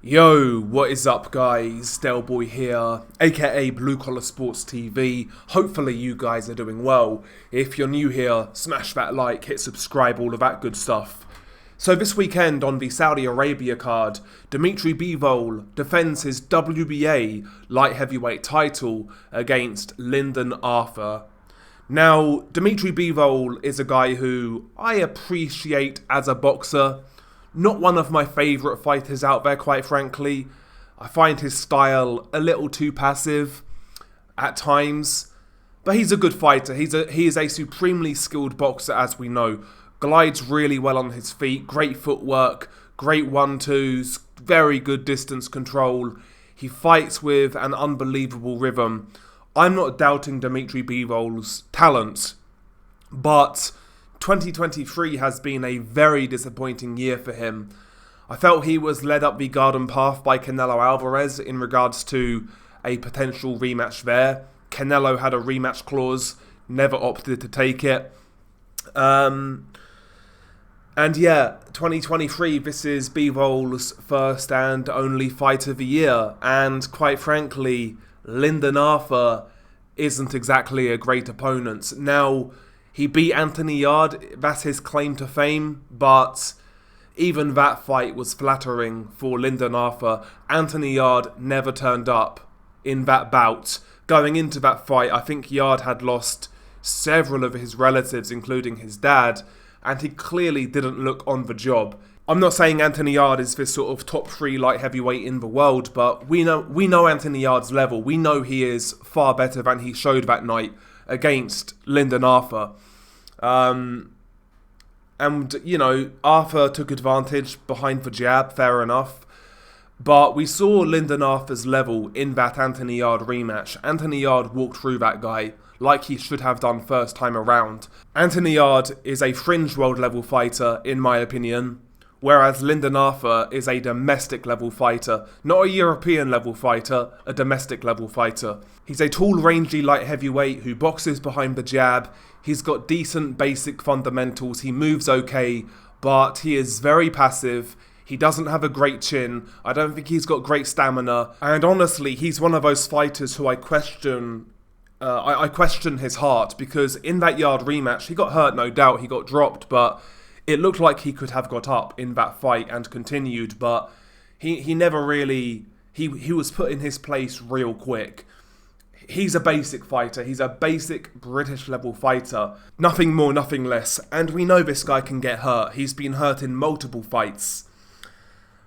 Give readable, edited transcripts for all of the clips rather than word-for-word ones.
Yo, what is up guys? Delboy here, aka Blue Collar Sports TV. Hopefully you guys are doing well. If you're new here, smash that like, hit subscribe, all of that good stuff. So this weekend on the Saudi Arabia card, Dmitry Bivol defends his WBA light heavyweight title against Lyndon Arthur. Now, Dmitry Bivol is a guy who I appreciate as a boxer. Not one of my favourite fighters out there, quite frankly. I find his style a little too passive at times. But he's a good fighter. He is a supremely skilled boxer, as we know. Glides really well on his feet. Great footwork. Great 1-2s. Very good distance control. He fights with an unbelievable rhythm. I'm not doubting Dmitry Bivol's talent. But 2023 has been a very disappointing year for him. I felt he was led up the garden path by Canelo Alvarez in regards to a potential rematch there. Canelo had a rematch clause, never opted to take it. And yeah, 2023, this is Bivol's first and only fight of the year. And quite frankly, Lyndon Arthur isn't exactly a great opponent. Now, he beat Anthony Yarde, that's his claim to fame, but even that fight was flattering for Lyndon Arthur. Anthony Yarde never turned up in that bout. Going into that fight, I think Yarde had lost several of his relatives, including his dad, and he clearly didn't look on the job. I'm not saying Anthony Yarde is this sort of top 3 light heavyweight in the world, but we know Anthony Yarde's level. We know he is far better than he showed that night against Lyndon Arthur. And, you know, Arthur took advantage behind the jab, fair enough. But we saw Lyndon Arthur's level in that Anthony Yarde rematch. Anthony Yarde walked through that guy like he should have done first time around. Anthony Yarde is a fringe world level fighter, in my opinion. Whereas Lyndon Arthur is a domestic level fighter. Not a European level fighter, a domestic level fighter. He's a tall, rangy light heavyweight who boxes behind the jab. He's got decent basic fundamentals. He moves okay, but he is very passive. He doesn't have a great chin. I don't think he's got great stamina. And honestly, he's one of those fighters who I question his heart, because in that Yarde rematch, he got hurt, no doubt. He got dropped, but it looked like he could have got up in that fight and continued, but he never really, he was put in his place real quick. He's a basic fighter. He's a basic British level fighter. Nothing more, nothing less. And we know this guy can get hurt. He's been hurt in multiple fights.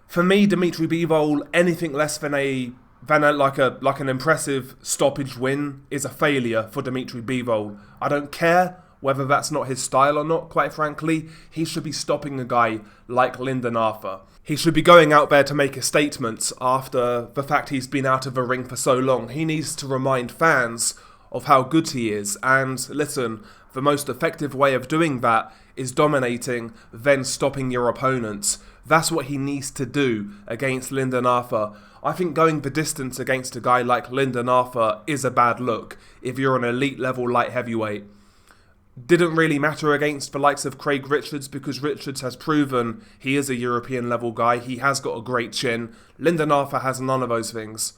For me, Dmitry Bivol, anything less than an impressive stoppage win is a failure for Dmitry Bivol. I don't care whether that's not his style or not, quite frankly. He should be stopping a guy like Lyndon Arthur. He should be going out there to make a statement after the fact he's been out of the ring for so long. He needs to remind fans of how good he is. And listen, the most effective way of doing that is dominating, then stopping your opponents. That's what he needs to do against Lyndon Arthur. I think going the distance against a guy like Lyndon Arthur is a bad look if you're an elite level light heavyweight. Didn't really matter against the likes of Craig Richards, because Richards has proven he is a European level guy. He has got a great chin. Lyndon Arthur has none of those things.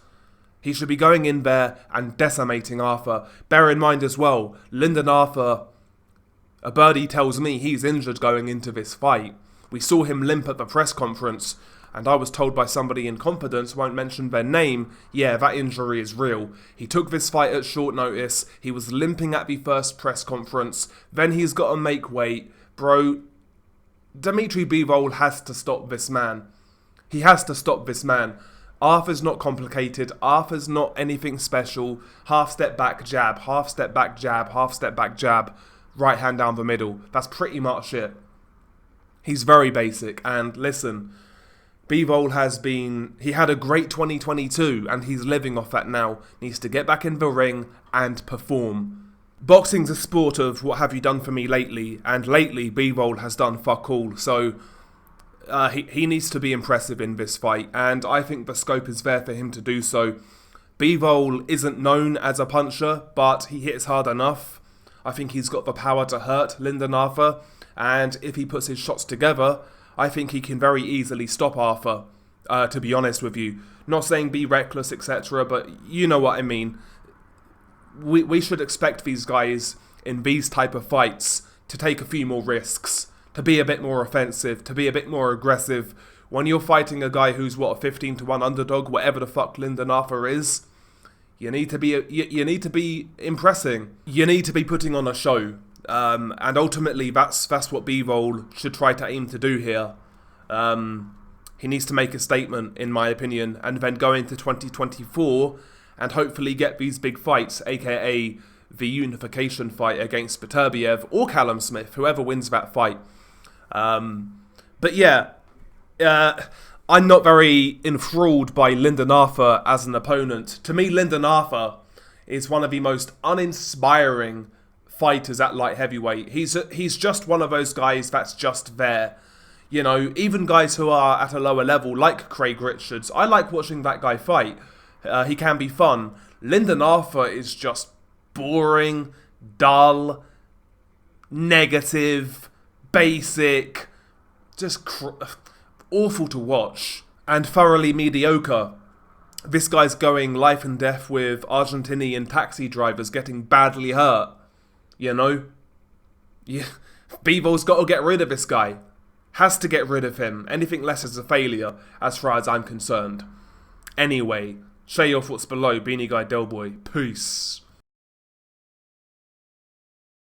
He should be going in there and decimating Arthur. Bear in mind as well, Lyndon Arthur, a birdie tells me he's injured going into this fight. We saw him limp at the press conference, and I was told by somebody in confidence, won't mention their name, yeah, that injury is real. He took this fight at short notice. He was limping at the first press conference. Then he's got to make weight. Bro, Dmitry Bivol has to stop this man. He has to stop this man. Arthur's not complicated. Arthur's not anything special. Half step back jab, half step back jab, half step back jab. Right hand down the middle. That's pretty much it. He's very basic. And listen, Bivol he had a great 2022 and he's living off that now. Needs to get back in the ring and perform. Boxing's a sport of what have you done for me lately, and lately Bivol has done fuck all, so he needs to be impressive in this fight, and I think the scope is there for him to do so. Bivol isn't known as a puncher, but he hits hard enough. I think he's got the power to hurt Lyndon Arthur, and if he puts his shots together, I think he can very easily stop Arthur. to be honest with you. Not saying be reckless, etc., but you know what I mean. We should expect these guys in these type of fights to take a few more risks, to be a bit more offensive, to be a bit more aggressive. When you're fighting a guy who's, what, a 15-1 underdog, whatever the fuck Lyndon Arthur is, you need to be impressing. You need to be putting on a show. And ultimately, that's what Bivol should try to aim to do here. He needs to make a statement, in my opinion, and then go into 2024 and hopefully get these big fights, aka the unification fight against Beterbiev or Callum Smith, whoever wins that fight. But yeah, I'm not very enthralled by Lyndon Arthur as an opponent. To me, Lyndon Arthur is one of the most uninspiring fighters at light heavyweight. He's just one of those guys that's just there. You know, even guys who are at a lower level, like Craig Richards, I like watching that guy fight. He can be fun. Lyndon Arthur is just boring, dull, negative, basic, just awful to watch, and thoroughly mediocre. This guy's going life and death with Argentinian taxi drivers getting badly hurt. You know? Yeah. Bivol's got to get rid of this guy. Has to get rid of him. Anything less is a failure, as far as I'm concerned. Anyway, share your thoughts below. Beanie Guy Delboy. Peace.